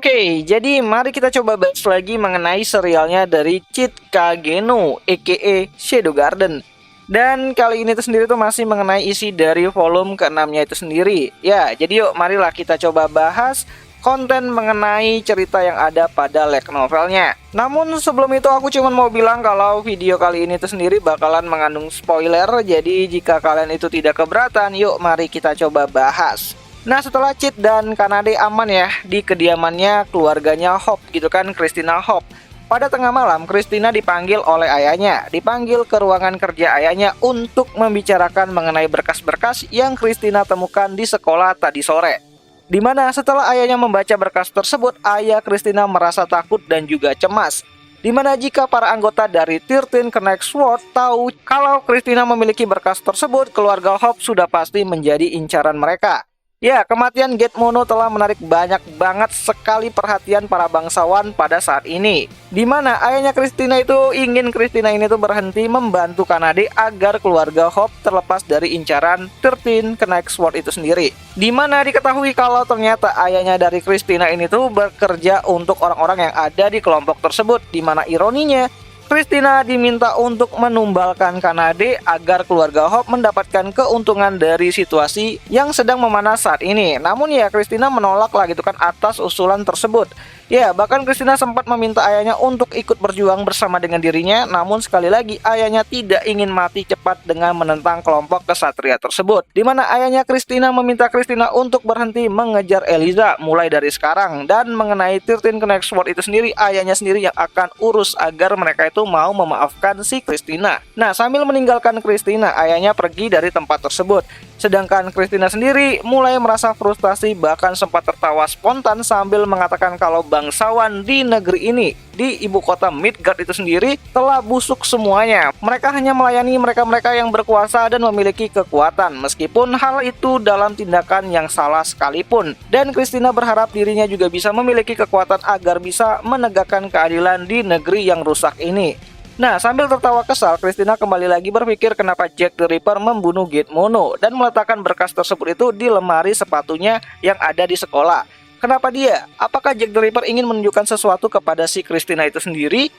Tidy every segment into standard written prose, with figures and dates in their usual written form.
Oke, jadi mari kita coba bahas lagi mengenai serialnya dari Cheat Kageno, aka Shadow Garden. Dan kali ini itu sendiri tuh masih mengenai isi dari volume ke-6-nya itu sendiri. Ya, jadi yuk marilah kita coba bahas konten mengenai cerita yang ada pada light novelnya. Namun sebelum itu aku cuma mau bilang kalau video kali ini tuh sendiri bakalan mengandung spoiler. Jadi jika kalian itu tidak keberatan, yuk mari kita coba bahas. Nah, setelah Cheat dan Kanade aman ya di kediamannya keluarganya Hope gitu kan, Christina Hope. Pada tengah malam, Christina dipanggil oleh ayahnya, dipanggil ke ruangan kerja ayahnya untuk membicarakan mengenai berkas-berkas yang Christina temukan di sekolah tadi sore. Dimana setelah ayahnya membaca berkas tersebut, ayah Christina merasa takut dan juga cemas. Dimana jika para anggota dari 13 Connect Sword tahu kalau Christina memiliki berkas tersebut, keluarga Hope sudah pasti menjadi incaran mereka. Ya, kematian Gate Mono telah menarik banyak banget sekali perhatian para bangsawan pada saat ini. Dimana ayahnya Christina itu ingin Christina ini tuh berhenti membantu Kanade agar keluarga Hope terlepas dari incaran 13 Connect Sword itu sendiri. Dimana diketahui kalau ternyata ayahnya dari Christina ini tuh bekerja untuk orang-orang yang ada di kelompok tersebut. Dimana ironinya, Christina diminta untuk menumbalkan Kanade agar keluarga Hope mendapatkan keuntungan dari situasi yang sedang memanas saat ini. Namun ya Christina menolak lah gitu kan atas usulan tersebut. Ya, bahkan Christina sempat meminta ayahnya untuk ikut berjuang bersama dengan dirinya. Namun sekali lagi ayahnya tidak ingin mati cepat dengan menentang kelompok kesatria tersebut. Dimana ayahnya Christina meminta Christina untuk berhenti mengejar Eliza mulai dari sekarang. Dan mengenai 13 Connect Sword itu sendiri, ayahnya sendiri yang akan urus agar mereka itu mau memaafkan si Christina. Nah, sambil meninggalkan Christina, ayahnya pergi dari tempat tersebut. Sedangkan Christina sendiri mulai merasa frustasi, bahkan sempat tertawa spontan sambil mengatakan kalau bangsawan di negeri ini, di ibu kota Midgard itu sendiri, telah busuk semuanya. Mereka hanya melayani mereka-mereka yang berkuasa dan memiliki kekuatan, meskipun hal itu dalam tindakan yang salah sekalipun. Dan Christina berharap dirinya juga bisa memiliki kekuatan agar bisa menegakkan keadilan di negeri yang rusak ini. Nah, sambil tertawa kesal, Christina kembali lagi berpikir kenapa Jack the Ripper membunuh Gate Mono dan meletakkan berkas tersebut itu di lemari sepatunya yang ada di sekolah. Kenapa dia? Apakah Jack the Ripper ingin menunjukkan sesuatu kepada si Christina itu sendiri?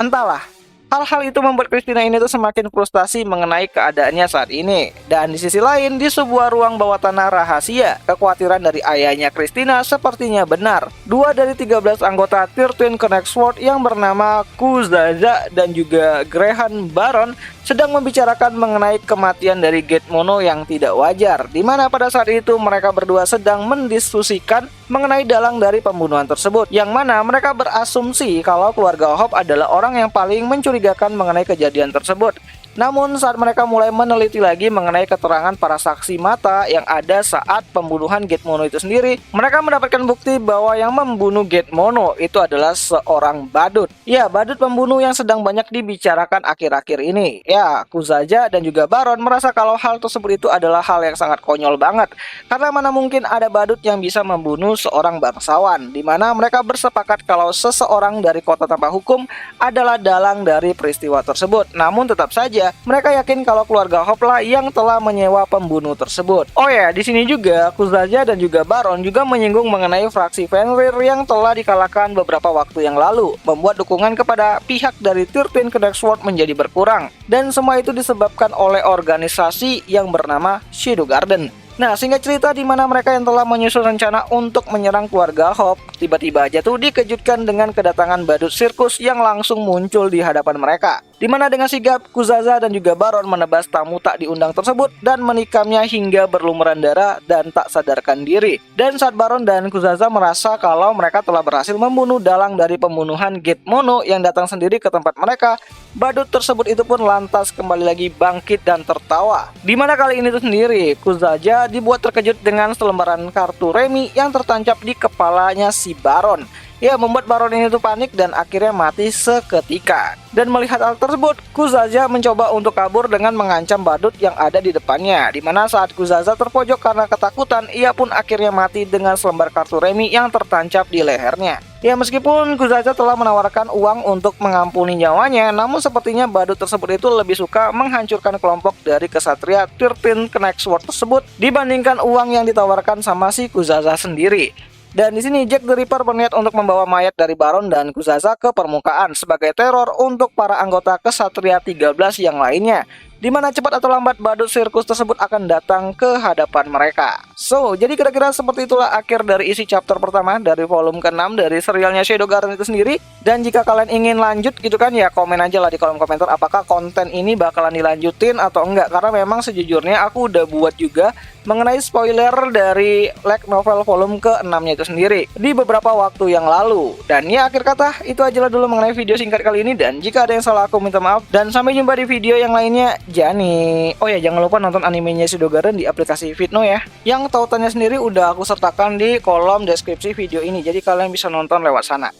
Entahlah. Hal-hal itu membuat Christina ini tuh semakin frustasi mengenai keadaannya saat ini. Dan di sisi lain, di sebuah ruang bawah tanah rahasia, kekhawatiran dari ayahnya Christina sepertinya benar. 2 dari 13 anggota 13 Connect Sword yang bernama Kuzaza dan juga Graham Baron sedang membicarakan mengenai kematian dari Gate Mono yang tidak wajar. Dimana pada saat itu mereka berdua sedang mendiskusikan mengenai dalang dari pembunuhan tersebut. Yang mana mereka berasumsi kalau keluarga Hope adalah orang yang paling mencurigakan mengenai kejadian tersebut. Namun saat mereka mulai meneliti lagi mengenai keterangan para saksi mata yang ada saat pembunuhan Gate Mono itu sendiri, mereka mendapatkan bukti bahwa yang membunuh Gate Mono itu adalah seorang badut. Ya, badut pembunuh yang sedang banyak dibicarakan akhir-akhir ini. Ya, Kuzaja dan juga Baron merasa kalau hal tersebut itu adalah hal yang sangat konyol banget. Karena mana mungkin ada badut yang bisa membunuh seorang bangsawan, di mana mereka bersepakat kalau seseorang dari kota tanpa hukum adalah dalang dari peristiwa tersebut. Namun tetap saja mereka yakin kalau keluarga Hope lah yang telah menyewa pembunuh tersebut. Oh ya, di sini juga Kuzaja dan juga Baron juga menyinggung mengenai fraksi Fenrir yang telah dikalahkan beberapa waktu yang lalu, membuat dukungan kepada pihak dari 13 Connect Sword menjadi berkurang. Dan semua itu disebabkan oleh organisasi yang bernama Shadow Garden. Nah, singkat cerita di mana mereka yang telah menyusun rencana untuk menyerang keluarga Hope, tiba-tiba aja tuh dikejutkan dengan kedatangan badut sirkus yang langsung muncul di hadapan mereka. Di mana dengan sigap, Kuzaza dan juga Baron menebas tamu tak diundang tersebut dan menikamnya hingga berlumuran darah dan tak sadarkan diri. Dan saat Baron dan Kuzaza merasa kalau mereka telah berhasil membunuh dalang dari pembunuhan Gate Mono yang datang sendiri ke tempat mereka, badut tersebut itu pun lantas kembali lagi bangkit dan tertawa. Di mana kali ini tuh sendiri, Kuzaja dibuat terkejut dengan selembaran kartu remi yang tertancap di kepalanya si Baron. Ya, membuat Baron ini tuh panik dan akhirnya mati seketika. Dan melihat hal tersebut, Kuzaza mencoba untuk kabur dengan mengancam badut yang ada di depannya. Dimana saat Kuzaza terpojok karena ketakutan, ia pun akhirnya mati dengan selembar kartu remi yang tertancap di lehernya. Ya, meskipun Kuzaza telah menawarkan uang untuk mengampuni nyawanya, namun sepertinya badut tersebut itu lebih suka menghancurkan kelompok dari kesatria 13 Connect Sword tersebut dibandingkan uang yang ditawarkan sama si Kuzaza sendiri. Dan di sini Jack the Ripper berniat untuk membawa mayat dari Baron dan Kuzaza ke permukaan sebagai teror untuk para anggota Kesatria 13 yang lainnya, di mana cepat atau lambat badut sirkus tersebut akan datang ke hadapan mereka. So, jadi kira-kira seperti itulah akhir dari isi chapter pertama dari volume ke-6 dari serialnya Shadow Garden itu sendiri. Dan jika kalian ingin lanjut gitu kan, ya komen aja lah di kolom komentar apakah konten ini bakalan dilanjutin atau enggak. Karena memang sejujurnya aku udah buat juga mengenai spoiler dari light novel volume ke-6-nya itu sendiri di beberapa waktu yang lalu. Dan ya akhir kata itu aja lah dulu mengenai video singkat kali ini, dan jika ada yang salah aku minta maaf, dan sampai jumpa di video yang lainnya. Jani. Oh ya, jangan lupa nonton animenya Shadow Garden di aplikasi Fitno ya. Yang tautannya sendiri udah aku sertakan di kolom deskripsi video ini, jadi kalian bisa nonton lewat sana.